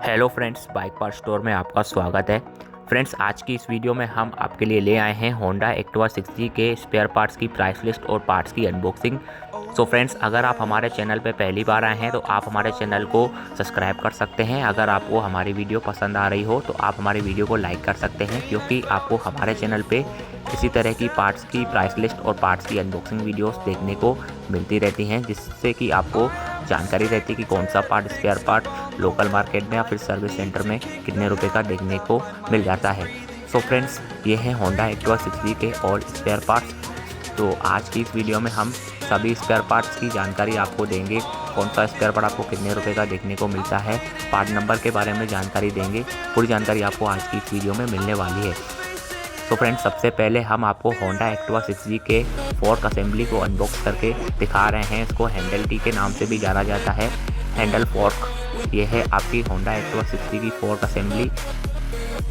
Hello friends, bike part store में आपका स्वागत है। फ्रेंड्स, आज की इस वीडियो में हम आपके लिए ले आए हैं होंडा एक्टिवा 6G के स्पेयर पार्ट्स की प्राइस लिस्ट और पार्ट्स की अनबॉक्सिंग। सो फ्रेंड्स, अगर आप हमारे चैनल पर पहली बार आए हैं तो आप हमारे चैनल को सब्सक्राइब कर सकते हैं। अगर आपको हमारी वीडियो पसंद आ रही हो तो आप हमारी वीडियो को लाइक कर सकते हैं, क्योंकि आपको हमारे चैनल पे इसी तरह की पार्ट्स की प्राइस लिस्ट और पार्ट्स की अनबॉक्सिंग वीडियोस देखने को मिलती रहती हैं, जिससे कि आपको जानकारी रहती है कि कौन सा part, spare part local market में या फिर सर्विस सेंटर में कितने रुपए का देखने को मिल जाता है। सो फ्रेंड्स, ये है होंडा एक्टिवा 6G के और स्पेयर पार्ट्स। तो आज की इस वीडियो में हम सभी स्पेयर पार्ट्स की जानकारी आपको देंगे। कौन सा स्पेयर पार्ट आपको कितने रुपए का देखने को मिलता है, पार्ट नंबर के बारे में जानकारी देंगे। पूरी जानकारी आपको आज की इस वीडियो में मिलने वाली है। तो फ्रेंड्स, सबसे पहले हम आपको होंडा एक्टिवा 6G के फोर्क असेंबली को अनबॉक्स करके दिखा रहे हैं। इसको हैंडल टी के नाम से भी जाना जाता है, हैंडल फोर्क। ये है आपकी होंडा एक्टिवा 6G की फोर्क असेंबली।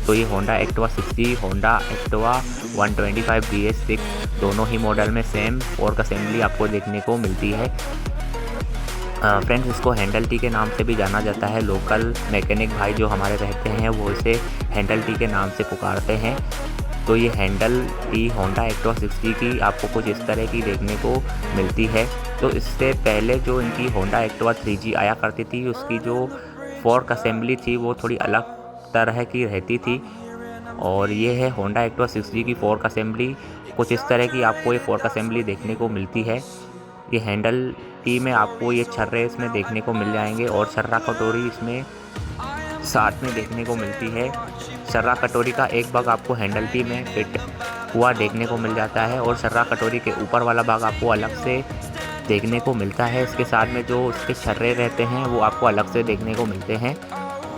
तो ये Honda Activa 6G, Honda Activa 125 BS6 दोनों ही मॉडल में सेम फोर्क असेंबली आपको देखने को मिलती है। फ्रेंड्स, इसको हैंडल टी के नाम से भी जाना जाता है। लोकल मैकेनिक भाई जो हमारे रहते हैं वो इसे हैंडल टी के नाम से पुकारते हैं। तो ये handle T Honda Activa 6G की आपको कुछ इस तरह की देखने को मिलती है। तो इससे पहले जो इनकी होंडा एक्टिवा 3G आया करती थी, उसकी जो फोर्क असेंबली थी वो थोड़ी अलग तरह की रहती थी। और ये है होंडा एक्टिवा 6G की फोर्क असेंबली। कुछ इस तरह की आपको ये फोर्क असेंबली देखने को मिलती है। ये हैंडल टी में आपको ये छर्रे इसमें देखने को मिल जाएंगे और छर्रा कटोरी इसमें साथ में देखने को मिलती है। छर्रा कटोरी का एक भाग आपको हैंडल टी में फिट हुआ देखने को मिल जाता है और छर्रा कटोरी के ऊपर वाला भाग आपको अलग से देखने को मिलता है। इसके साथ में जो इसके छर्रे रहते हैं वो आपको अलग से देखने को मिलते हैं।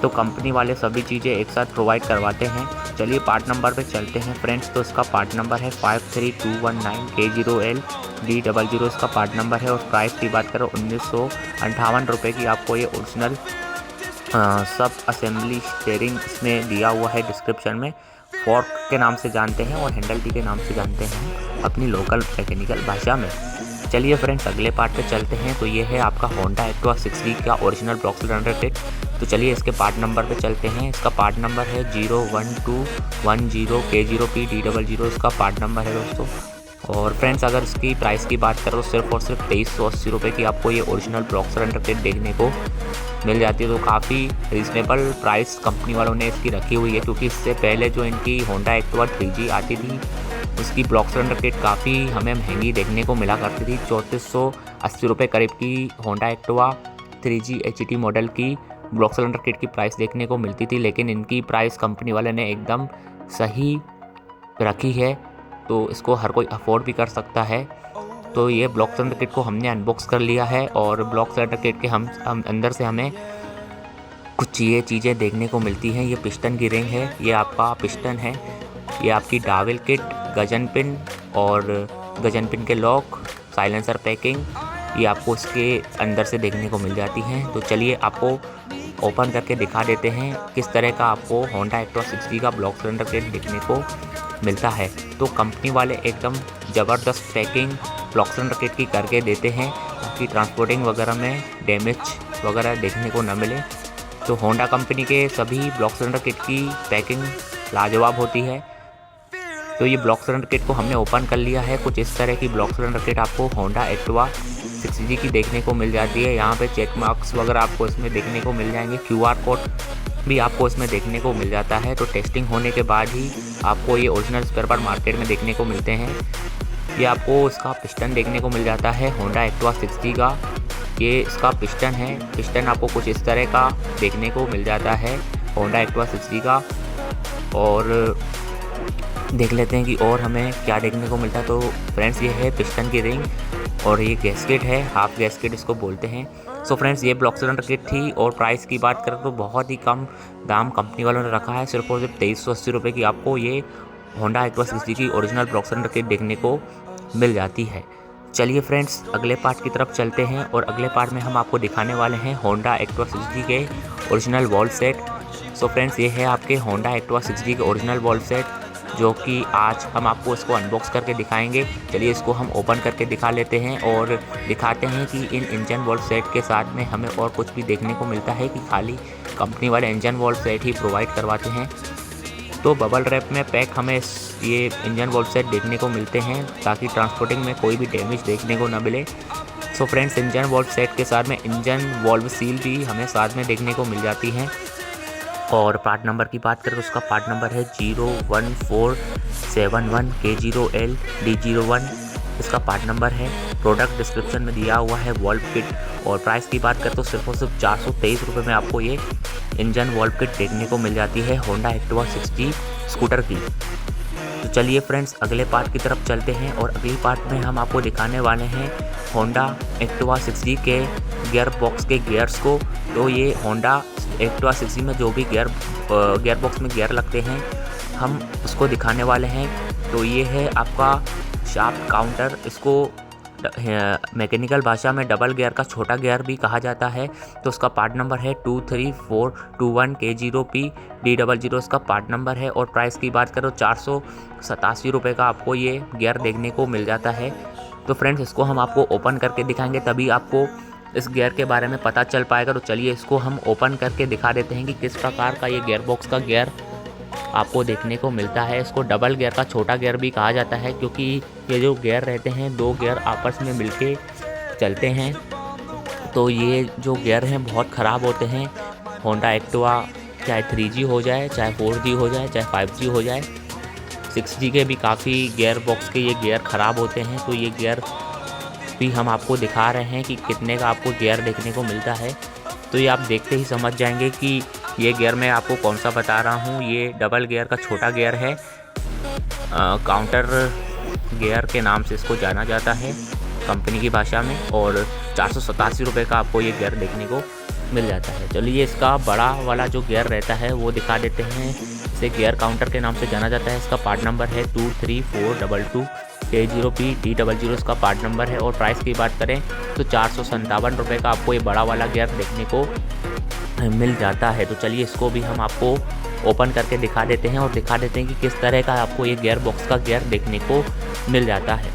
तो कंपनी वाले सभी चीज़ें एक साथ प्रोवाइड करवाते हैं। चलिए पार्ट नंबर पे चलते हैं फ्रेंड्स। तो इसका पार्ट नंबर है 53219K0L D00। इसका पार्ट नंबर है। और प्राइस की बात करो 1958 रुपये की आपको ये ओरिजिनल सब असेंबली स्टीयरिंग इसमें दिया हुआ है। डिस्क्रिप्शन में फोर्क के नाम से जानते हैं और हैंडल टी के नाम से जानते हैं अपनी लोकल मैकेनिकल भाषा में। चलिए फ्रेंड्स, अगले पार्ट पे चलते हैं। तो ये है आपका होंडा एक्टिवा 6G का ओरिजिनल ब्लॉक सिलेंडर किट। तो चलिए इसके पार्ट नंबर पे चलते हैं। इसका पार्ट नंबर है 01210K0P D00। इसका पार्ट नंबर है दोस्तों। और फ्रेंड्स, अगर इसकी प्राइस की बात करो सिर्फ और सिर्फ 2380 रुपये की आपको ये ओरिजिनल ब्लॉक सिलेंडर किट देखने को मिल जाती है। तो काफ़ी रीज़नेबल प्राइस कंपनी वालों ने इसकी रखी हुई है, क्योंकि इससे पहले जो इनकी होंडा एक्टिवा 3G आती थी उसकी ब्लॉक सिलेंडर किट काफ़ी हमें महंगी देखने को मिला करती थी। 3480 रुपये करीब की Honda Activa 3G HT model की ब्लॉक सिलेंडर किट की प्राइस देखने को मिलती थी, लेकिन इनकी प्राइस कंपनी वाले ने एकदम सही रखी है। तो इसको हर कोई अफोर्ड भी कर सकता है। तो ये ब्लॉक सिलेंडर किट को हमने अनबॉक्स कर लिया है और ब्लॉक सिलेंडर किट के हम अंदर से हमें कुछ ये चीज़ें देखने को मिलती हैं। ये पिस्टन की रिंग है, ये आपका पिस्टन है, ये आपकी डावल किट, गजन पिन और गजन पिन के लॉक, साइलेंसर पैकिंग, ये आपको इसके अंदर से देखने को मिल जाती हैं। तो चलिए आपको ओपन करके दिखा देते हैं किस तरह का आपको होंडा एक्टिवा 6G का ब्लॉक सिलेंडर किट देखने को मिलता है। तो कंपनी वाले एकदम ज़बरदस्त पैकिंग ब्लॉक सिलेंडर किट की करके देते हैं, ताकि ट्रांसपोर्टिंग वगैरह में डैमेज वगैरह देखने को न मिले। तो होंडा कंपनी के सभी ब्लॉक सिलेंडर किट की पैकिंग लाजवाब होती है। तो ये ब्लॉक सिलेंडर किट को हमने ओपन कर लिया है। कुछ इस तरह की ब्लॉक सिलेंडर किट आपको होंडा एक्टिवा 6G की देखने को मिल जाती है। यहाँ पे चेक मार्क्स वगैरह आपको इसमें देखने को मिल जाएंगे। QR कोड भी आपको इसमें देखने को मिल जाता है। तो टेस्टिंग होने के बाद ही आपको ये ओरिजिनल स्पेयर पार्ट मार्केट में देखने को मिलते हैं। ये आपको इसका पिस्टन देखने को मिल जाता है होंडा एक्टिवा 6G का। ये इसका पिस्टन है। पिस्टन आपको कुछ इस तरह का देखने को मिल जाता है होंडा एक्टिवा 6G का। और देख लेते हैं कि और हमें क्या देखने को मिलता है। तो फ्रेंड्स, ये है पिस्टन की रिंग और ये गैस्केट है, हाफ गैस्केट इसको बोलते हैं। सो फ्रेंड्स, ये ब्लॉक सिलेंडर किट थी। और प्राइस की बात करें तो बहुत ही कम दाम कंपनी वालों ने रखा है। सिर्फ और सिर्फ 2380 रुपये की आपको ये होंडा एक्टिवा 6G की ओरिजिनल ब्लॉक सिलेंडर किट देखने को मिल जाती है। चलिए फ्रेंड्स, अगले पार्ट की तरफ चलते हैं। और अगले पार्ट में हम आपको दिखाने वाले हैं होंडा एक्टिवा 6G के original wall set. So friends, ये है आपके होंडा एक्टिवा 6G के ओरिजिनल वॉल सेट, जो कि आज हम आपको इसको अनबॉक्स करके दिखाएंगे। चलिए इसको हम ओपन करके दिखा लेते हैं और दिखाते हैं कि इन इंजन वॉल्व सेट के साथ में हमें और कुछ भी देखने को मिलता है कि खाली कंपनी वाले इंजन वॉल्व सेट ही प्रोवाइड करवाते हैं। तो बबल रैप में पैक हमें ये इंजन वॉल्व सेट देखने को मिलते हैं ताकि ट्रांसपोर्टिंग में कोई भी डैमेज देखने को न मिले। So friends, engine valve set के साथ में इंजन वॉल्व सील भी हमें साथ में देखने को मिल जाती हैं। और पार्ट नंबर की बात करें तो उसका पार्ट नंबर है 01471 K0L D01, इसका पार्ट नंबर है। प्रोडक्ट डिस्क्रिप्शन में दिया हुआ है वॉल्व किट। और प्राइस की बात करें तो सिर्फ और सिर्फ 423 रुपये में आपको ये इंजन वॉल्व किट देखने को मिल जाती है होंडा एक्टिवा 60 स्कूटर की। तो चलिए फ्रेंड्स, अगले पार्ट की तरफ चलते हैं और अगली पार्ट में हम आपको दिखाने वाले हैं होंडा एक्टिवा 60 के गियर बॉक्स के गियर्स को। तो ये होंडा एक्टिवा 60 में जो भी गियर बॉक्स में गियर लगते हैं हम उसको दिखाने वाले हैं। तो ये है आपका शाफ्ट काउंटर, इसको मैकेनिकल भाषा में डबल गियर का छोटा गियर भी कहा जाता है। तो उसका पार्ट नंबर है 23421 K0P D00, इसका पार्ट नंबर है। और प्राइस की बात करो 487 रुपये का आपको ये गियर देखने को मिल जाता है। तो फ्रेंड्स, इसको हम आपको ओपन करके दिखाएंगे तभी आपको इस गियर के बारे में पता चल पाएगा। तो चलिए इसको हम ओपन करके दिखा देते हैं कि किस प्रकार का ये गियर बॉक्स का गियर आपको देखने को मिलता है। इसको डबल गियर का छोटा गियर भी कहा जाता है क्योंकि ये जो गियर रहते हैं दो गियर आपस में मिलके चलते हैं। तो ये जो गियर हैं बहुत ख़राब होते हैं। होंडा एक्टिवा चाहे 3G हो जाए, चाहे 4G हो जाए, चाहे 5G हो जाए, 6G के भी काफ़ी गियर बॉक्स के ये गियर ख़राब होते हैं। तो ये गियर भी हम आपको दिखा रहे हैं कि कितने का आपको गियर देखने को मिलता है। तो ये आप देखते ही समझ जाएंगे कि ये गियर मैं आपको कौन सा बता रहा हूँ। ये डबल गियर का छोटा गियर है, काउंटर गियर के नाम से इसको जाना जाता है कंपनी की भाषा में। और 487 रुपये का आपको ये गियर देखने को मिल जाता है। चलिए इसका बड़ा वाला जो गियर रहता है वो दिखा देते हैं। इसे गियर काउंटर के नाम से जाना जाता है। इसका पार्ट नंबर है 23422 K0P D00, इसका पार्ट नंबर है। और प्राइस की बात करें तो 457 रुपये का आपको ये बड़ा वाला गियर देखने को मिल जाता है। तो चलिए इसको भी हम आपको ओपन करके दिखा देते हैं और दिखा देते हैं कि किस तरह का आपको ये गियर बॉक्स का गियर देखने को मिल जाता है।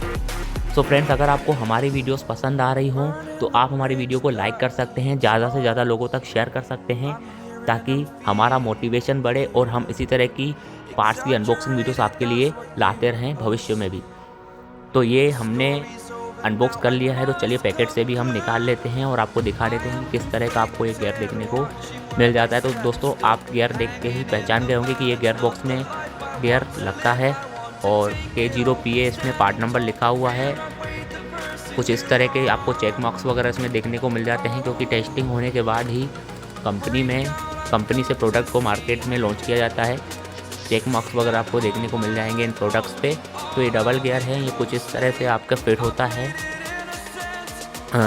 सो फ्रेंड्स, अगर आपको हमारी वीडियोस पसंद आ रही हों तो आप हमारी वीडियो को लाइक कर सकते हैं, ज़्यादा से ज़्यादा लोगों तक शेयर कर सकते हैं ताकि हमारा मोटिवेशन बढ़े और हम इसी तरह की पार्ट्स की अनबॉक्सिंग वीडियोस आपके लिए लाते रहें भविष्य में भी। तो ये हमने अनबॉक्स कर लिया है। तो चलिए पैकेट से भी हम निकाल लेते हैं और आपको दिखा देते हैं किस तरह का आपको ये गियर देखने को मिल जाता है। तो दोस्तों, आप गियर देख के ही पहचान गए होंगे कि ये गियर बॉक्स में गियर लगता है और K0PA इसमें पार्ट नंबर लिखा हुआ है। कुछ इस तरह के आपको चेक मार्क्स वगैरह इसमें देखने को मिल जाते हैं क्योंकि टेस्टिंग होने के बाद ही कंपनी से प्रोडक्ट को मार्केट में लॉन्च किया जाता है। चेक मार्क्स वगैरह आपको देखने को मिल जाएंगे इन प्रोडक्ट्स पे। तो ये डबल गियर है, ये कुछ इस तरह से आपका फिट होता है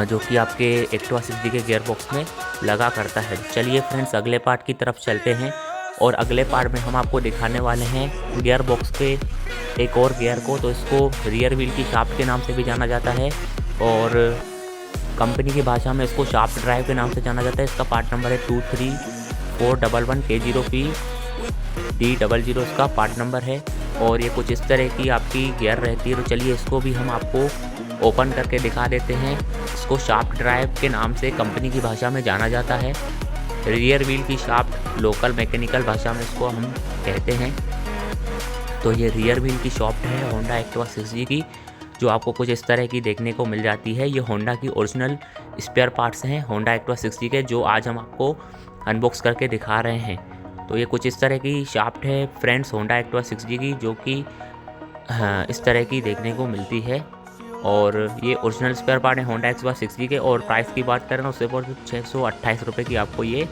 जो कि आपके एक्टिवा 60 के गियर बॉक्स में लगा करता है। चलिए फ्रेंड्स, अगले पार्ट की तरफ चलते हैं और अगले पार्ट में हम आपको दिखाने वाले हैं गियर बॉक्स के एक और गियर को। तो इसको रियर व्हील की शाफ्ट के नाम से भी जाना जाता है और कंपनी की भाषा में इसको शाफ्ट ड्राइव के नाम से जाना जाता है। इसका पार्ट नंबर है 23411 K0P D00, इसका पार्ट नंबर है। और ये कुछ इस तरह की आपकी गियर रहती है। तो चलिए इसको भी हम आपको ओपन करके दिखा देते हैं। इसको शाफ्ट ड्राइव के नाम से कंपनी की भाषा में जाना जाता है। रियर व्हील की शाफ्ट लोकल मैकेनिकल भाषा में इसको हम कहते हैं। तो ये रियर व्हील की शाफ्ट है होंडा एक्टिवा 60 की, जो आपको कुछ इस तरह की देखने को मिल जाती है। ये होंडा की ओरिजिनल स्पेयर पार्ट्स हैं होंडा एक्टिवा 60 के, जो आज हम आपको अनबॉक्स करके दिखा रहे हैं। तो ये कुछ इस तरह की शाफ्ट है फ्रेंड्स होंडा एक्टिवा 60 की, जो कि इस तरह की देखने को मिलती है। और ये ओरिजिनल स्पेयर पार्ट है होंडा एक्टिवा 60 के। और प्राइस की बात करें तो सिर्फ 628 रुपये की आपको ये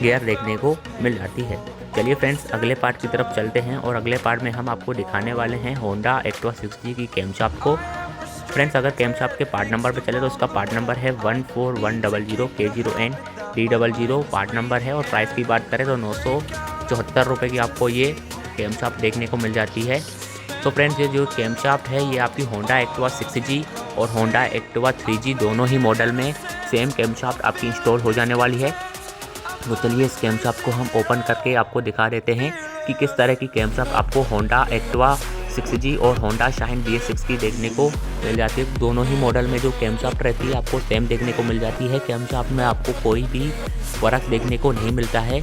गियर देखने को मिल जाती है। चलिए फ्रेंड्स, अगले पार्ट की तरफ चलते हैं और अगले पार्ट में हम आपको दिखाने वाले हैं होंडा एक्टिवा 60 की कैमशाफ्ट को। फ्रेंड्स, अगर कैमशाफ्ट के पार्ट नंबर पर चले तो उसका पार्ट नंबर है 14100 K0N D00 पार्ट नंबर है। और प्राइस की बात करें तो 974 रुपये की आपको ये कैमशाफ्ट देखने को मिल जाती है। तो फ्रेंड्स, ये जो कैमशाफ्ट है ये आपकी होंडा एक्टिवा 6G और होंडा एक्टिवा 3G दोनों ही मॉडल में सेम कैमशाफ्ट आपकी इंस्टॉल हो जाने वाली है। तो चलिए इस कैमशाफ्ट को हम ओपन करके आपको दिखा देते हैं कि किस तरह की कैमशाफ्ट आपको होंडा एक्टिवा 6G और होंडा शाइन BS6 की देखने को मिल जाती है। दोनों ही मॉडल में जो कैमशाफ्ट रहती है आपको सेम देखने को मिल जाती है। कैमशाफ्ट में आपको कोई भी फ़र्क देखने को नहीं मिलता है।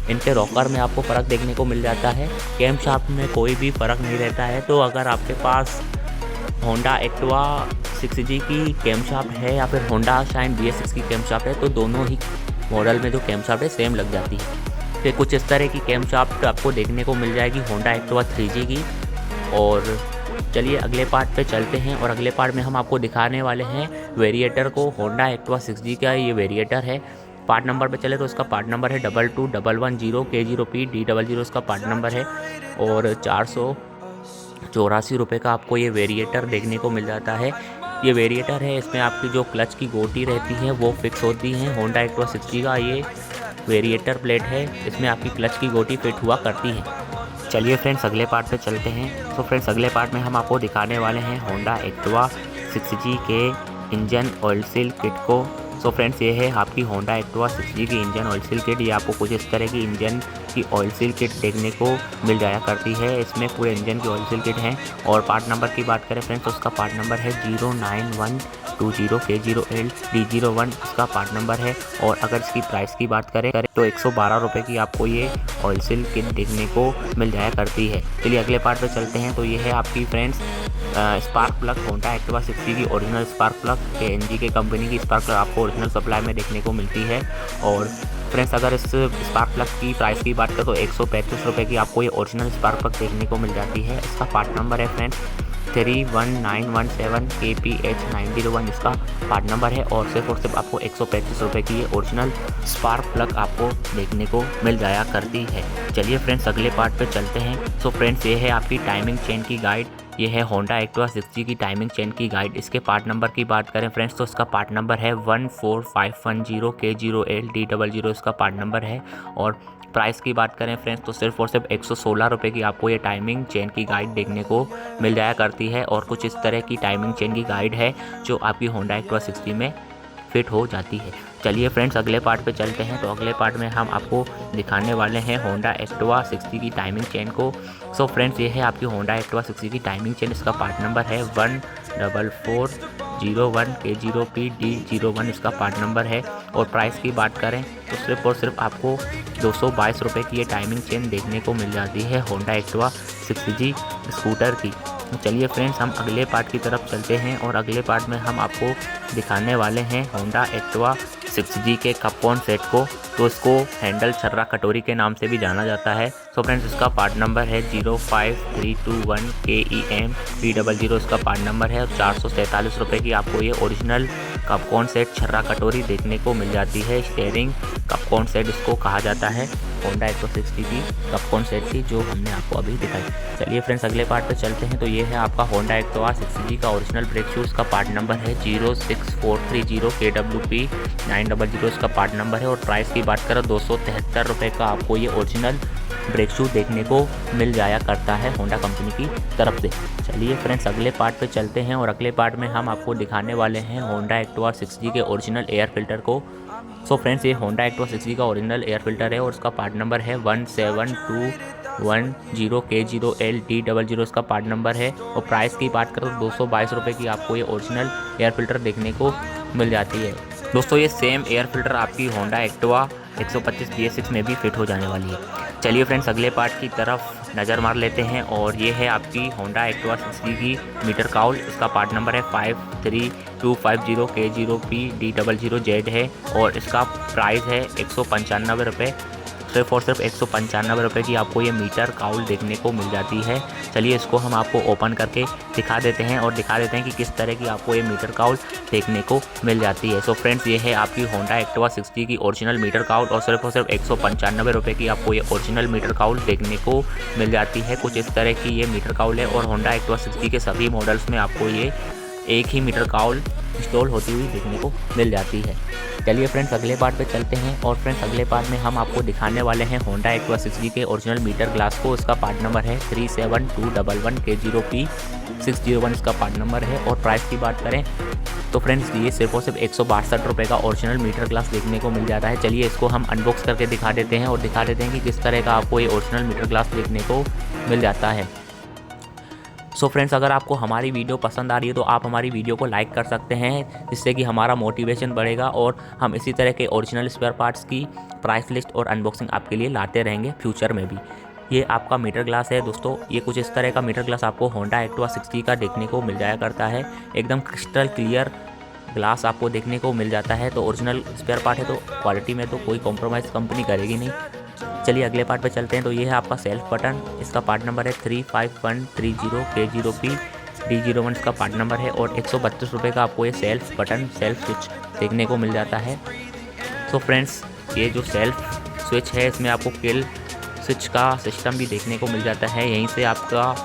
इनके रॉकर में आपको फ़र्क देखने को मिल जाता है, कैमशाफ्ट में कोई भी फ़र्क नहीं रहता है। तो अगर आपके पास होंडा एक्टिवा 6G की कैमशाफ्ट है या फिर होंडा शाइन BS6 की कैमशाफ्ट है तो दोनों ही मॉडल में जो कैमशाफ्ट है सेम लग जाती है। फिर कुछ इस तरह की कैमशाफ्ट आपको देखने को मिल जाएगी होंडा एक्टिवा 3G की। और चलिए अगले पार्ट पे चलते हैं और अगले पार्ट में हम आपको दिखाने वाले हैं वेरिएटर को। होंडा एक्टिवा 6G का ये वेरिएटर है। पार्ट नंबर पे चले तो इसका पार्ट नंबर है 22110 K0P D00 इसका पार्ट नंबर है। और 484 रुपये का आपको ये वेरिएटर देखने को मिल जाता है। ये वेरिएटर है, इसमें आपकी जो क्लच की गोटी रहती है वो फिक्स होती है। होंडा एक्टिवा 6G का ये वेरिएटर प्लेट है, इसमें आपकी क्लच की गोटी फिट हुआ करती है। चलिए फ्रेंड्स अगले पार्ट पे चलते हैं। तो फ्रेंड्स अगले पार्ट में हम आपको दिखाने वाले हैं होंडा एक्टिवा 6G के इंजन ऑयल सील किट को। सो फ्रेंड्स ये है आपकी होंडा एक्टिवा 6G की इंजन ऑयल सील किट। ये आपको कुछ इस तरह की इंजन की ऑयल सील किट देखने को मिल जाया करती है। इसमें पूरे इंजन की ऑयल सील किट है। और पार्ट नंबर की बात करें फ्रेंड्स तो उसका पार्ट नंबर है 09120 K0L D01 इसका पार्ट नंबर है। और अगर इसकी प्राइस की बात करें तो 112 रुपये की आपको ये ऑयल सील किट देखने को मिल जाया करती है। चलिए अगले पार्ट पे चलते हैं। तो ये है आपकी friends spark plug Honda Activa 6G की ओरिजिनल स्पार्क प्लग KNG के कंपनी की स्पार्क प्लग आपको ओरिजिनल सप्लाई में देखने को मिलती है। और फ्रेंड्स अगर इस स्पार्क प्लग की प्राइस की बात करें तो 135 रुपये की आपको ये ओरिजिनल स्पार्क प्लग देखने को मिल जाती है। इसका पार्ट नंबर है फ्रेंड्स 31917 KPH901 इसका पार्ट नंबर है। और सिर्फ आपको 135 रुपये की ये ओरिजिनल स्पार्क प्लग आपको देखने को मिल जाया करती है। चलिए फ्रेंड्स अगले पार्ट पे चलते हैं। सो फ्रेंड्स ये है आपकी टाइमिंग चेन की गाइड। ये है होंडा एक्टिवा 6G की टाइमिंग चेन की गाइड। इसके पार्ट नंबर की बात करें फ्रेंड्स तो इसका पार्ट नंबर है 14510 K0L D00 इसका पार्ट नंबर है। और प्राइस की बात करें फ्रेंड्स तो सिर्फ 116 रुपये की आपको ये टाइमिंग चेन की गाइड देखने को मिल जाया करती है। और कुछ इस तरह की टाइमिंग चेन की गाइड है जो आपकी होंडा एक्टिवा 6G में फिट हो जाती है। चलिए फ्रेंड्स अगले पार्ट पे चलते हैं। तो अगले पार्ट में हम आपको दिखाने वाले हैं होंडा एक्टिवा 6G की टाइमिंग चेन को। सो फ्रेंड्स ये है आपकी होंडा एक्टिवा 6G की टाइमिंग चेन। इसका पार्ट नंबर है 14401 K0P D01 इसका पार्ट नंबर है। और प्राइस की बात करें तो सिर्फ आपको 222 रुपये की ये टाइमिंग चेन देखने को मिल जाती है होंडा एक्टिवा 6G स्कूटर की। चलिए फ्रेंड्स हम अगले पार्ट की तरफ चलते हैं और अगले पार्ट में हम आपको दिखाने वाले हैं होंडा एक्टिवा 6G के कपकॉर्न सेट को। तो इसको हैंडल छर्रा कटोरी के नाम से भी जाना जाता है। तो फ्रेंड्स इसका पार्ट नंबर है 05321 KEM D00 इसका पार्ट नंबर है। और 447 रुपये की आपको ये ओरिजिनल कपकॉर्न सेट छर्रा कटोरी देखने को मिल जाती है। स्टेयरिंग कपकॉर्न सेट इसको कहा जाता है होंडा एक्टिवा 6G की कपकॉर्न सेट की जो हमने आपको अभी दिखाई। चलिए फ्रेंड्स अगले पार्ट पे चलते हैं। तो ये है आपका होंडा एक्टिवा 6G का ओरिजिनल ब्रेक शूज़ का पार्ट नंबर है 06430 KWP 900 इसका पार्ट नंबर है। और प्राइस की बात करें 273 रुपये का आपको ये ओरिजिनल ब्रेक शू देखने को मिल जाया करता है होंडा कंपनी की तरफ से। चलिए फ्रेंड्स अगले पार्ट पे चलते हैं और अगले पार्ट में हम आपको दिखाने वाले हैं होंडा एक्टिवा 6G के ओरिजिनल एयर फिल्टर को। सो फ्रेंड्स ये होंडा एक्टिवा 6G का ओरिजिनल एयर फिल्टर है और उसका पार्ट नंबर है 17210 K0L D00 इसका पार्ट नंबर है। और प्राइस की बात करें तो 222 रुपये की आपको ये ओरिजिनल एयर फिल्टर देखने को मिल जाती है। दोस्तों ये सेम एयर फिल्टर आपकी होंडा एक्टिवा 125 BS6 में भी फिट हो जाने वाली है। चलिए फ्रेंड्स अगले पार्ट की तरफ नज़र मार लेते हैं। और ये है आपकी होंडा एक्टिवा 6G की मीटर काउल। इसका पार्ट नंबर है 53250 K0P D00Z है। और इसका प्राइस है 195 रुपये। सिर्फ 195 रुपये की आपको ये मीटर काउल देखने को मिल जाती है। चलिए इसको हम आपको ओपन करके दिखा देते हैं और दिखा देते हैं कि किस तरह की आपको ये मीटर काउल देखने को मिल जाती है। सो फ्रेंड्स ये है आपकी होंडा एक्टिवा 6G की ओरिजिनल मीटर काउल और सिर्फ 195 रुपये की आपको ये ओरिजिनल मीटर काउल देखने को मिल जाती है। कुछ इस तरह की ये मीटर काउल है और होंडा एक्टिवा 6G के सभी मॉडल्स में आपको ये एक ही मीटर काउल इंस्टॉल होती हुई देखने को मिल जाती है। चलिए फ्रेंड्स अगले पार्ट पे चलते हैं और फ्रेंड्स अगले पार्ट में हम आपको दिखाने वाले हैं होंडा एक्टिवा 6G के ओरिजिनल मीटर ग्लास को। इसका पार्ट नंबर है 37211 K0P 601 इसका पार्ट नंबर है। और प्राइस की बात करें तो फ्रेंड्स ये सिर्फ 162 रुपये का ओरिजिनल मीटर ग्लास देखने को मिल जाता है। चलिए इसको हम अनबॉक्स करके दिखा देते हैं और दिखा देते हैं कि किस तरह का आपको ये ओरिजिनल मीटर ग्लास देखने को मिल जाता है। सो फ्रेंड्स, अगर आपको हमारी वीडियो पसंद आ रही है तो आप हमारी वीडियो को लाइक कर सकते हैं, जिससे कि हमारा मोटिवेशन बढ़ेगा और हम इसी तरह के ओरिजिनल स्पेयर पार्ट्स की प्राइस लिस्ट और अनबॉक्सिंग आपके लिए लाते रहेंगे फ्यूचर में भी। ये आपका मीटर ग्लास है दोस्तों। ये कुछ इस तरह का मीटर ग्लास आपको होंडा एक्टिवा 60 का देखने को मिल जाया करता है। एकदम क्रिस्टल क्लियर ग्लास आपको देखने को मिल जाता है। तो ओरिजिनल स्पेयर पार्ट है तो क्वालिटी में तो कोई कॉम्प्रोमाइज़ कंपनी करेगी नहीं। चलिए अगले पार्ट पे चलते हैं। तो ये है आपका सेल्फ बटन। इसका पार्ट नंबर है 35130K0P D01 इसका पार्ट नंबर है और 132 रुपये का आपको ये सेल्फ बटन सेल्फ स्विच देखने को मिल जाता है। तो फ्रेंड्स, ये जो सेल्फ स्विच है इसमें आपको किल स्विच का सिस्टम भी देखने को मिल जाता है। यहीं से आपका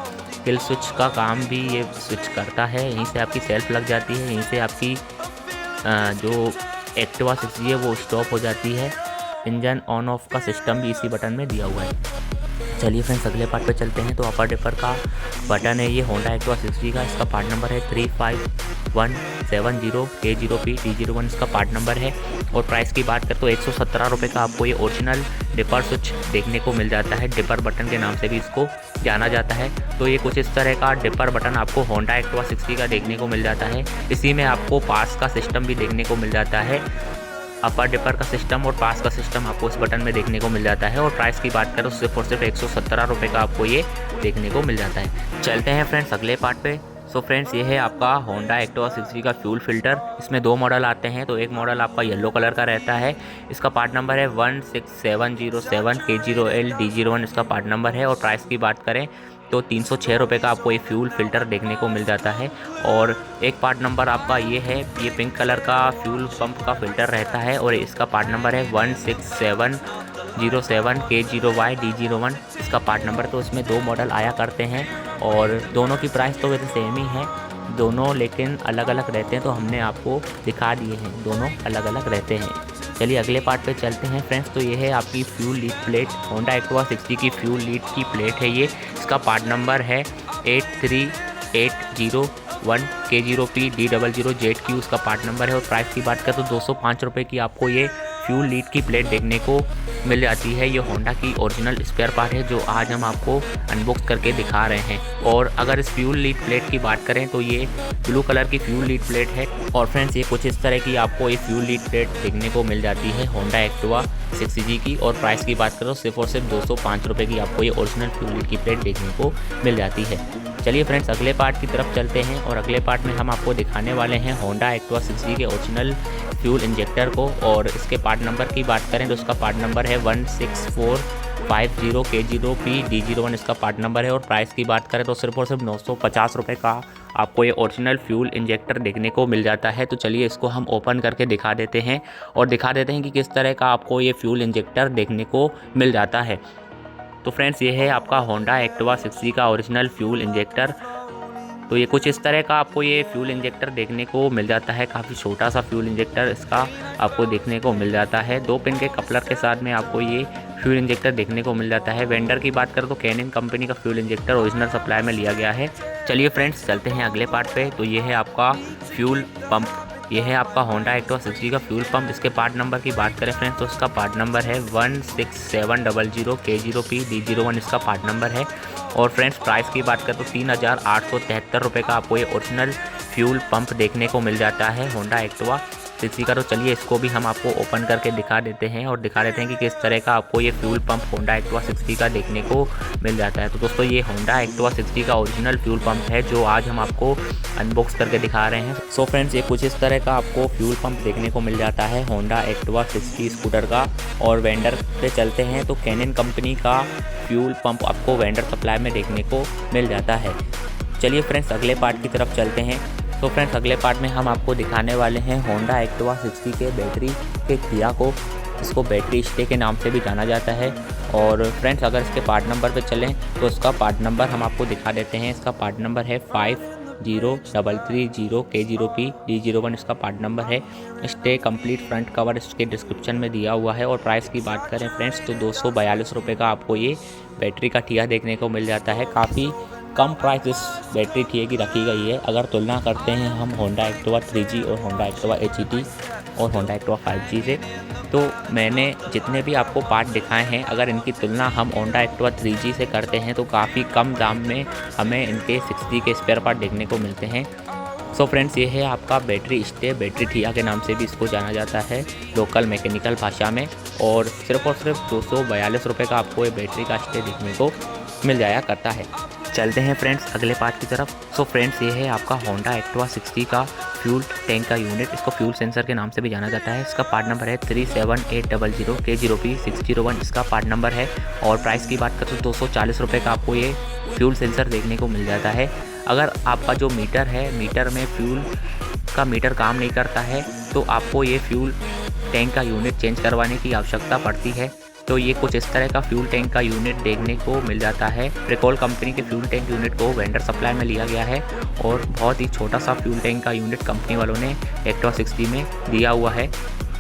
किल स्विच का काम भी ये स्विच करता है। यहीं से आपकी सेल्फ लग जाती है। यहीं से आपकी जो एक्टिवा 60 है वो स्टॉप हो जाती है। इंजन ऑन ऑफ का सिस्टम भी इसी बटन में दिया हुआ है। चलिए फ्रेंड्स, अगले पार्ट पे चलते हैं। तो अपर डिपर का बटन है ये होंडा एक्टिवा 60 का। इसका पार्ट नंबर है 35170K0P D01 इसका पार्ट नंबर है। और प्राइस की बात करें तो 117 रुपये का आपको ये ओरिजिनल डिपर स्विच देखने को मिल जाता है। डिपर बटन के नाम से भी इसको जाना जाता है। तो ये कुछ इस तरह का डिपर बटन आपको होंडा एक्टिवा 60 का देखने को मिल जाता है। इसी में आपको पास का सिस्टम भी देखने को मिल जाता है। अपर डिपर का सिस्टम और पास का सिस्टम आपको इस बटन में देखने को मिल जाता है। और प्राइस की बात करें तो सिर्फ और सिर्फ 117 रुपये का आपको ये देखने को मिल जाता है। चलते हैं फ्रेंड्स अगले पार्ट पे। सो फ्रेंड्स, ये है आपका होंडा एक्टिवा 60 का फ्यूल फिल्टर। इसमें दो मॉडल आते हैं। तो एक मॉडल आपका येलो कलर का रहता है। इसका पार्ट नंबर है 16707K0L D01 इसका पार्ट नंबर है। और प्राइस की बात करें तो 306 रुपये का आपको ये फ्यूल फिल्टर देखने को मिल जाता है। और एक पार्ट नंबर आपका ये है, ये पिंक कलर का फ्यूल पंप का फिल्टर रहता है और इसका पार्ट नंबर है 16707K0Y D01 इसका पार्ट नंबर। तो इसमें दो मॉडल आया करते हैं और दोनों की प्राइस तो वैसे सेम ही है दोनों, लेकिन अलग अलग रहते हैं। तो हमने आपको दिखा दिए हैं, दोनों अलग अलग रहते हैं। चलिए अगले पार्ट पे चलते हैं फ्रेंड्स। तो ये है आपकी fuel lead plate. Honda Activa 60 की फ्यूल लीड की प्लेट है ये। इसका पार्ट नंबर है 83801K0P D00ZQ इसका पार्ट नंबर है। और प्राइस की बात करें तो 205 रुपये की आपको ये फ्यूल लीड की प्लेट देखने को मिल जाती है। ये होंडा की ओरिजिनल स्पेयर पार्ट है जो आज हम आपको अनबॉक्स करके दिखा रहे हैं। और अगर इस फ्यूल लीड प्लेट की बात करें तो ये ब्लू कलर की फ्यूल लीड प्लेट है। और फ्रेंड्स, ये कुछ इस तरह की आपको ये फ्यूल लीड प्लेट देखने को मिल जाती है होंडा एक्टिवा 60 की। और प्राइस की बात करो सिर्फ और सिर्फ 205 रुपये की आपको ये ओरिजिनल फ्यूल लीड की प्लेट देखने को मिल जाती है। चलिए फ्रेंड्स, अगले पार्ट की तरफ चलते हैं। और अगले पार्ट में हम आपको दिखाने वाले हैं होंडा एक्टिवा 60 के ओरिजिनल फ्यूल इंजेक्टर को। और इसके पार्ट नंबर की बात करें तो उसका पार्ट नंबर है 16450K0P D01 इसका पार्ट नंबर है। और प्राइस की बात करें तो सिर्फ और सिर्फ 950 रुपये का आपको ये ओरिजिनल फ्यूल इंजेक्टर देखने को मिल जाता है। तो चलिए इसको हम ओपन करके दिखा देते हैं और दिखा देते हैं कि किस तरह का आपको ये फ्यूल इंजेक्टर देखने को मिल जाता है। तो फ्रेंड्स, ये है आपका होंडा एक्टिवा 60 का ओरिजिनल फ्यूल इंजेक्टर। तो ये कुछ इस तरह का आपको ये फ्यूल इंजेक्टर देखने को मिल जाता है। काफ़ी छोटा सा फ्यूल इंजेक्टर इसका आपको देखने को मिल जाता है। 2 पिन के कपलर के साथ में आपको ये फ्यूल इंजेक्टर देखने को मिल जाता है। वेंडर की बात करें तो कैनन कंपनी का फ्यूल इंजेक्टर ओरिजिनल सप्लाई में लिया गया है। चलिए फ्रेंड्स, चलते हैं अगले पार्ट पे। तो ये है आपका फ्यूल पंप। ये है आपका होंडा एक्टिवा 60 का फ्यूल पंप। इसके पार्ट नंबर की बात करें फ्रेंड्स तो उसका पार्ट नंबर है 16700K0P D01 इसका पार्ट नंबर है। और फ्रेंड्स, प्राइस की बात करें तो 3873 रुपये का आपको ये ओरिजिनल फ्यूल पंप देखने को मिल जाता है होंडा एक्टिवा 60 का। तो चलिए इसको भी हम आपको ओपन करके दिखा देते हैं और दिखा देते हैं कि किस तरह का आपको ये फ्यूल पंप होंडा एक्टिवा 60 का देखने को मिल जाता है। तो दोस्तों, ये होंडा एक्टिवा 60 का ओरिजिनल फ्यूल पंप है जो आज हम आपको अनबॉक्स करके दिखा रहे हैं। सो फ्रेंड्स, ये कुछ इस तरह का आपको फ्यूल पंप देखने को मिल जाता है होंडा एक्टिवा 60 स्कूटर का। और वेंडर पे चलते हैं तो कैनन कंपनी का फ्यूल पंप आपको वेंडर सप्लाई में देखने को मिल जाता है। चलिए फ्रेंड्स, अगले पार्ट की तरफ चलते हैं। तो फ्रेंड्स, अगले पार्ट में हम आपको दिखाने वाले हैं होंडा एक्टिवा 60 के बैटरी के खिया को। इसको बैटरी स्टे के नाम से भी जाना जाता है। और फ्रेंड्स, अगर इसके पार्ट नंबर पे चलें तो इसका पार्ट नंबर हम आपको दिखा देते हैं। इसका पार्ट नंबर है 50330K0P D01 इसका पार्ट नंबर है। स्टे कंप्लीट फ्रंट कवर इसके डिस्क्रिप्शन में दिया हुआ है। और प्राइस की बात करें फ्रेंड्स तो 242 रुपये का आपको ये बैटरी का ठिया देखने को मिल जाता है। काफ़ी कम प्राइस इस बैटरी ठिए की रखी गई है अगर तुलना करते हैं हम होंडा एक्टिवा 3G और होंडा एक्टिवा HET और होंडा एक्टिवा 5G से। तो मैंने जितने भी आपको पार्ट दिखाए हैं, अगर इनकी तुलना हम होंडा एक्टिवा 3G से करते हैं तो काफ़ी कम दाम में हमें इनके 6G के स्पेयर पार्ट देखने को मिलते हैं। सो फ्रेंड्स, ये है आपका बैटरी स्टे, बैटरी ठिया के नाम से भी इसको जाना जाता है लोकल मैकेनिकल भाषा में। और सिर्फ 242 रुपये का आपको ये बैटरी का स्टे देखने को मिल जाया करता है। चलते हैं फ्रेंड्स अगले पार्ट की तरफ। सो फ्रेंड्स, ये है आपका होंडा एक्टिवा 60 का फ्यूल टैंक का यूनिट। इसको फ्यूल सेंसर के नाम से भी जाना जाता है। इसका पार्ट नंबर है 37800 K0P601 इसका पार्ट नंबर है। और प्राइस की बात करें तो 240 रुपये का आपको ये फ्यूल सेंसर देखने को मिल जाता है। अगर आपका जो मीटर है, मीटर में फ्यूल का मीटर काम नहीं करता है तो आपको ये फ्यूल टैंक का यूनिट चेंज करवाने की आवश्यकता पड़ती है। तो ये कुछ इस तरह का फ्यूल टैंक का यूनिट देखने को मिल जाता है। प्रिकॉल कंपनी के फ्यूल टैंक यूनिट को वेंडर सप्लाई में लिया गया है और बहुत ही छोटा सा फ्यूल टैंक का यूनिट कंपनी वालों ने एक्टिवा 60 में दिया हुआ है।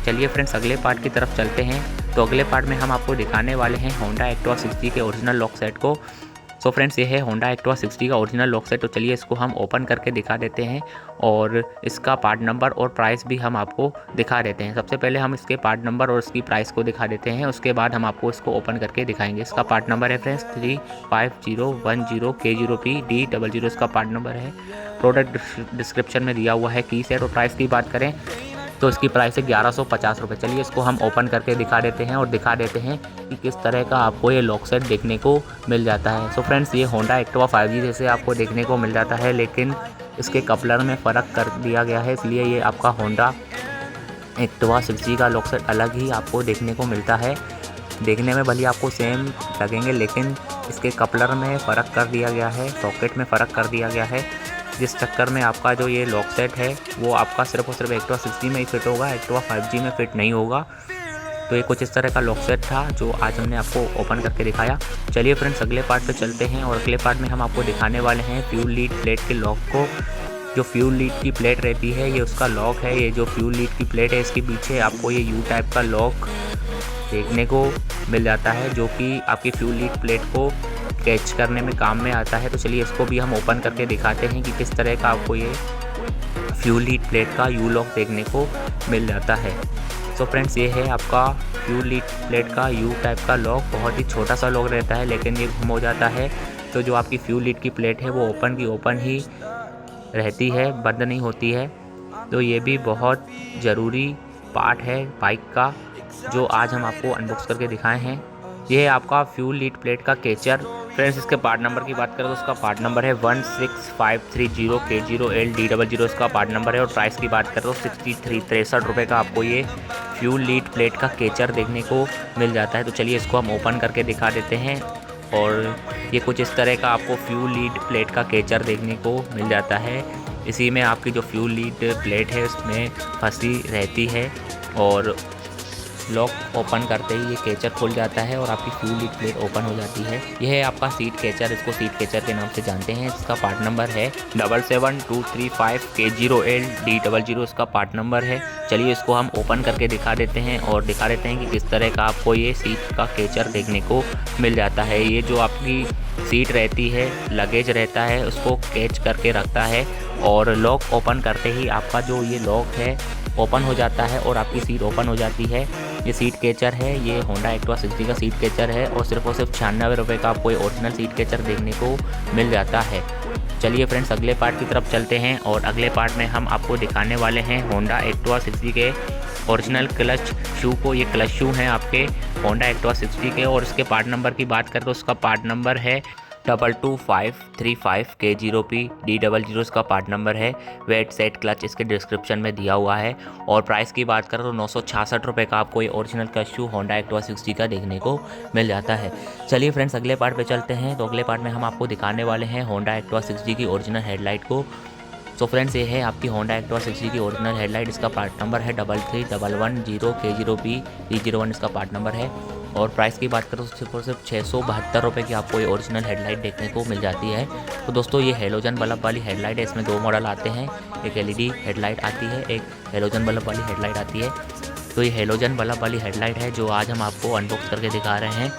चलिए फ्रेंड्स अगले पार्ट की तरफ चलते हैं। तो अगले पार्ट में हम आपको दिखाने वाले हैं होंडा एक्टिवा 60 के ओरिजिनल लॉक सेट को। सो फ्रेंड्स, ये है होंडा एक्टिवा 60 का ओरिजिनल लॉक सेट। तो चलिए इसको हम ओपन करके दिखा देते हैं और इसका पार्ट नंबर और प्राइस भी हम आपको दिखा देते हैं। सबसे पहले हम इसके पार्ट नंबर और इसकी प्राइस को दिखा देते हैं, उसके बाद हम आपको इसको ओपन करके दिखाएंगे। इसका पार्ट नंबर है फ्रेंड्स 35010 K0PD00 इसका पार्ट नंबर है। प्रोडक्ट डिस्क्रिप्शन में दिया हुआ है की सेट। और प्राइस की बात करें तो इसकी प्राइस है 1150 रुपये। चलिए इसको हम ओपन करके दिखा देते हैं और दिखा देते हैं कि किस तरह का आपको ये लॉक सेट देखने को मिल जाता है। सो फ्रेंड्स, ये होंडा एक्टिवा 5G जैसे आपको देखने को मिल जाता है, लेकिन इसके कपलर में फ़र्क कर दिया गया है, इसलिए ये आपका होंडा एक्टिवा 6G का लॉक सेट अलग ही आपको देखने को मिलता है। देखने में भले आपको सेम लगेंगे, लेकिन इसके कपलर में फ़र्क कर दिया गया है, सॉकेट में फ़र्क कर दिया गया है, जिस चक्कर में आपका जो ये लॉक सेट है वो आपका सिर्फ और सिर्फ एक्टिवा 60 में ही फिट होगा, एक्टिवा 5G में फिट नहीं होगा। तो ये कुछ इस तरह का लॉक सेट था जो आज हमने आपको ओपन करके दिखाया। चलिए फ्रेंड्स अगले पार्ट पे चलते हैं और अगले पार्ट में हम आपको दिखाने वाले हैं फ्यूल लीड प्लेट के लॉक को। जो फ्यूल लीड की प्लेट रहती है ये उसका लॉक है। ये जो फ्यूल लीड की प्लेट है इसके पीछे आपको ये यू टाइप का लॉक देखने को मिल जाता है, जो कि आपकी फ्यूल लीड प्लेट को कैच करने में काम में आता है। तो चलिए इसको भी हम ओपन करके दिखाते हैं कि किस तरह का आपको ये फ्यूल लीड प्लेट का यू लॉक देखने को मिल जाता है। सो फ्रेंड्स, ये है आपका फ्यूल लीड प्लेट का यू टाइप का लॉक। बहुत ही छोटा सा लॉक रहता है, लेकिन ये घुम हो जाता है तो जो आपकी फ्यूल लीड की प्लेट है वो ओपन की ओपन ही रहती है, बंद नहीं होती है। तो ये भी बहुत ज़रूरी पार्ट है बाइक का, जो आज हम आपको अनबॉक्स करके दिखाए हैं। ये है आपका फ्यूल लीड प्लेट का कैचर। फ्रेंड्स, इसके पार्ट नंबर की बात करें तो उसका पार्ट नंबर है 16530 K0LD00 इसका पार्ट नंबर है। और प्राइस की बात करें तो 63 रुपये का आपको ये फ्यूल लीड प्लेट का कैचर देखने को मिल जाता है। तो चलिए इसको हम ओपन करके दिखा देते हैं और ये कुछ इस तरह का आपको फ्यूल लीड प्लेट का कैचर देखने को मिल जाता है। इसी में आपकी जो फ्यूल लीड प्लेट है उसमें फंसी रहती है और लॉक ओपन करते ही ये कैचर खुल जाता है और आपकी फ्यूल लीड प्लेट ओपन हो जाती है। यह है आपका सीट कैचर, इसको सीट कैचर के नाम से जानते हैं। इसका पार्ट नंबर है 77235 K0LD00 इसका पार्ट नंबर है। चलिए इसको हम ओपन करके दिखा देते हैं और दिखा देते हैं कि किस तरह का आपको ये सीट का कैचर देखने को मिल जाता है। ये जो आपकी सीट रहती है, लगेज रहता है, उसको कैच करके रखता है और लॉक ओपन करते ही आपका जो ये लॉक है ओपन हो जाता है और आपकी सीट ओपन हो जाती है। ये सीट कैचर है, ये होंडा एक्टिवा 60 का सीट कैचर है और सिर्फ 96 रुपये का आपको ये ओरिजिनल सीट कैचर देखने को मिल जाता है। चलिए फ्रेंड्स अगले पार्ट की तरफ चलते हैं और अगले पार्ट में हम आपको दिखाने वाले हैं होंडा एक्टिवा 60 के ओरिजिनल क्लच शू को। ये क्लच शू हैं आपके होंडा एक्टिवा 60 के और इसके पार्ट नंबर की बात करें तो उसका पार्ट नंबर है 22535 K0PD00 इसका पार्ट नंबर है। वेट सेट क्लच इसके डिस्क्रिप्शन में दिया हुआ है। और प्राइस की बात करें तो 966 रुपये का आपको ये ओरिजिनल क्लच शू होंडा एक्टिवा 60 का देखने को मिल जाता है। चलिए फ्रेंड्स अगले पार्ट पे चलते हैं। तो अगले पार्ट में हम आपको दिखाने वाले हैं होंडा एक्टिवा 60 की ओरिजिनल हेडलाइट को। सो फ्रेंड्स, ये है आपकी होंडा एक्टिवा 60 की ओरिजिनल हेडलाइट। इसका पार्ट नंबर है 33110 K0P301 इसका पार्ट नंबर है। और प्राइस की बात करें तो सिर्फ 672 रुपये की आपको ये ओरिजिनल हेडलाइट देखने को मिल जाती है। तो दोस्तों, ये हेलोजन बल्ब वाली हेडलाइट है। इसमें 2 मॉडल आते हैं, एक LED हेडलाइट आती है, एक हेलोजन बल्ब वाली हेडलाइट आती है। तो ये हेलोजन बल्ब वाली हेडलाइट है जो आज हम आपको अनबॉक्स करके दिखा रहे हैं।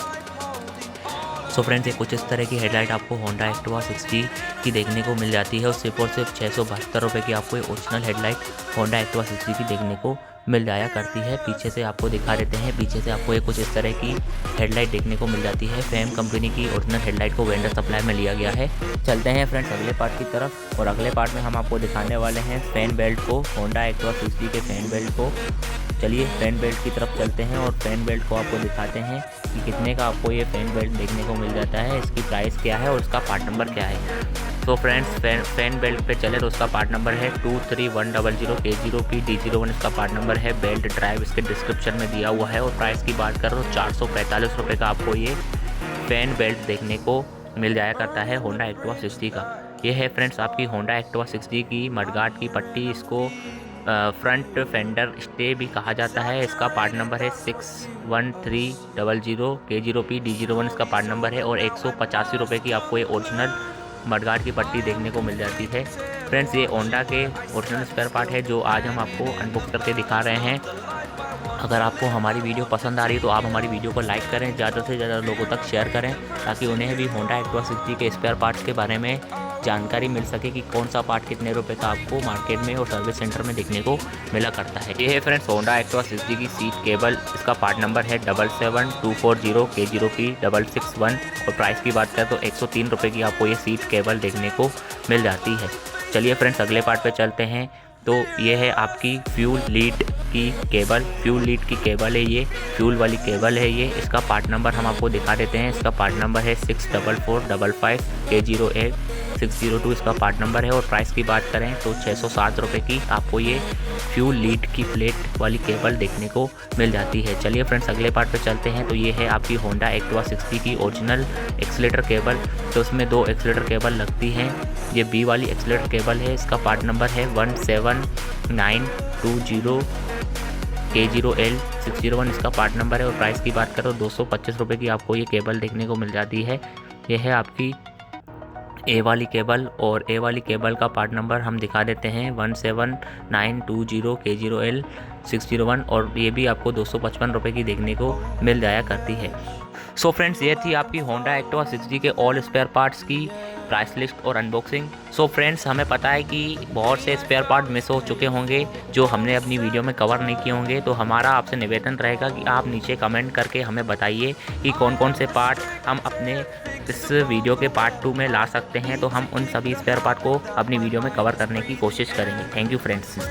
सो फ्रेंड्स, ये कुछ इस तरह की हेडलाइट आपको होंडा एक्टिवा 60 की देखने को मिल जाती है और सिर्फ 672 रुपये की आपको ओरिजिनल हेडलाइट होंडा एक्टिवा 60 की देखने को मिल जाया करती है। पीछे से आपको दिखा देते हैं, पीछे से आपको ये कुछ इस तरह की हेडलाइट देखने को मिल जाती है। फेम कंपनी की ओरिजिनल हेडलाइट को वेंडर सप्लाई में लिया गया है। चलते हैं फ्रेंड्स अगले पार्ट की तरफ, और अगले पार्ट में हम आपको दिखाने वाले हैं फैन बेल्ट को, होंडा एक्टिवा 60 के फैन बेल्ट को। चलिए फैन बेल्ट की तरफ चलते हैं और फैन बेल्ट को आपको दिखाते हैं कि कितने का आपको ये फैन बेल्ट देखने को मिल जाता है, इसकी प्राइस क्या है और उसका पार्ट नंबर क्या है। तो फ्रेंड्स, फैन बेल्ट पे चले तो उसका पार्ट नंबर है 23100 K0P D01, इसका पार्ट नंबर है। बेल्ट ड्राइव इसके डिस्क्रिप्शन में दिया हुआ है। और प्राइस की बात करो तो 445 रुपये का आपको ये फैन बेल्ट देखने को मिल जाया करता है होंडा एक्टिवा 60 का। ये है फ्रेंड्स आपकी होंडा एक्टिवा 60 की मडगार्ड की पट्टी, इसको फ्रंट फेंडर स्टे भी कहा जाता है। इसका पार्ट नंबर है 61300 K0P D01, इसका पार्ट नंबर है। और 185 रुपये की आपको ये ओरिजिनल मडगार्ड की पट्टी देखने को मिल जाती है। फ्रेंड्स, ये होंडा के ओरिजिनल स्पेयर पार्ट है जो आज हम आपको अनबॉक्स करके दिखा रहे हैं। अगर आपको हमारी वीडियो पसंद आ रही है तो आप हमारी वीडियो को लाइक करें, ज़्यादा से ज़्यादा लोगों तक शेयर करें, ताकि उन्हें भी होंडा एक्टिवा 60 के स्पेयर पार्ट्स के बारे में जानकारी मिल सके कि कौन सा पार्ट कितने रुपए का आपको मार्केट में और सर्विस सेंटर में देखने को मिला करता है। ये है फ्रेंड्स होंडा एक्टिवा 60 की सीट केबल, इसका पार्ट नंबर है 77240 K0P 661, और प्राइस की बात करें तो 103 रुपये की आपको ये सीट केबल देखने को मिल जाती है। चलिए फ्रेंड्स अगले पार्ट पे चलते हैं। तो ये है आपकी फ्यूल लीड की केबल, फ्यूल लीड की केबल है, ये फ्यूल वाली केबल है ये। इसका पार्ट नंबर हम आपको दिखा देते हैं, इसका पार्ट नंबर है 64455 K08 602, इसका पार्ट नंबर है। और प्राइस की बात करें तो 660 रुपये की आपको ये फ्यूल लीड की प्लेट वाली केबल देखने को मिल जाती है। चलिए फ्रेंड्स अगले पार्ट पे चलते हैं। तो ये है आपकी होंडा एक्टिवा 60 की ओरिजिनल एक्सीलेटर केबल, तो उसमें 2 एक्सीलेटर केबल लगती हैं। ये बी वाली एक्सीलेटर केबल है, इसका पार्ट नंबर है 17920 K0L 601, इसका पार्ट नंबर है। और प्राइस की बात करो 225 रुपये की आपको ये केबल देखने को मिल जाती है। ये है आपकी ए वाली केबल, और ए वाली केबल का पार्ट नंबर हम दिखा देते हैं 17920 K0L 601, और ये भी आपको 255 रुपये की देखने को मिल जाया करती है। सो फ्रेंड्स, ये थी आपकी होंडा एक्टिवा 60 के ऑल स्पेयर पार्ट्स की प्राइस लिस्ट और अनबॉक्सिंग। सो फ्रेंड्स, हमें पता है कि बहुत से स्पेयर पार्ट मिस हो चुके होंगे जो हमने अपनी वीडियो में कवर नहीं किए होंगे, तो हमारा आपसे निवेदन रहेगा कि आप नीचे कमेंट करके हमें बताइए कि कौन कौन से पार्ट हम अपने इस वीडियो के पार्ट 2 में ला सकते हैं, तो हम उन सभी स्पेयर पार्ट को अपनी वीडियो में कवर करने की कोशिश करेंगे। Thank you friends.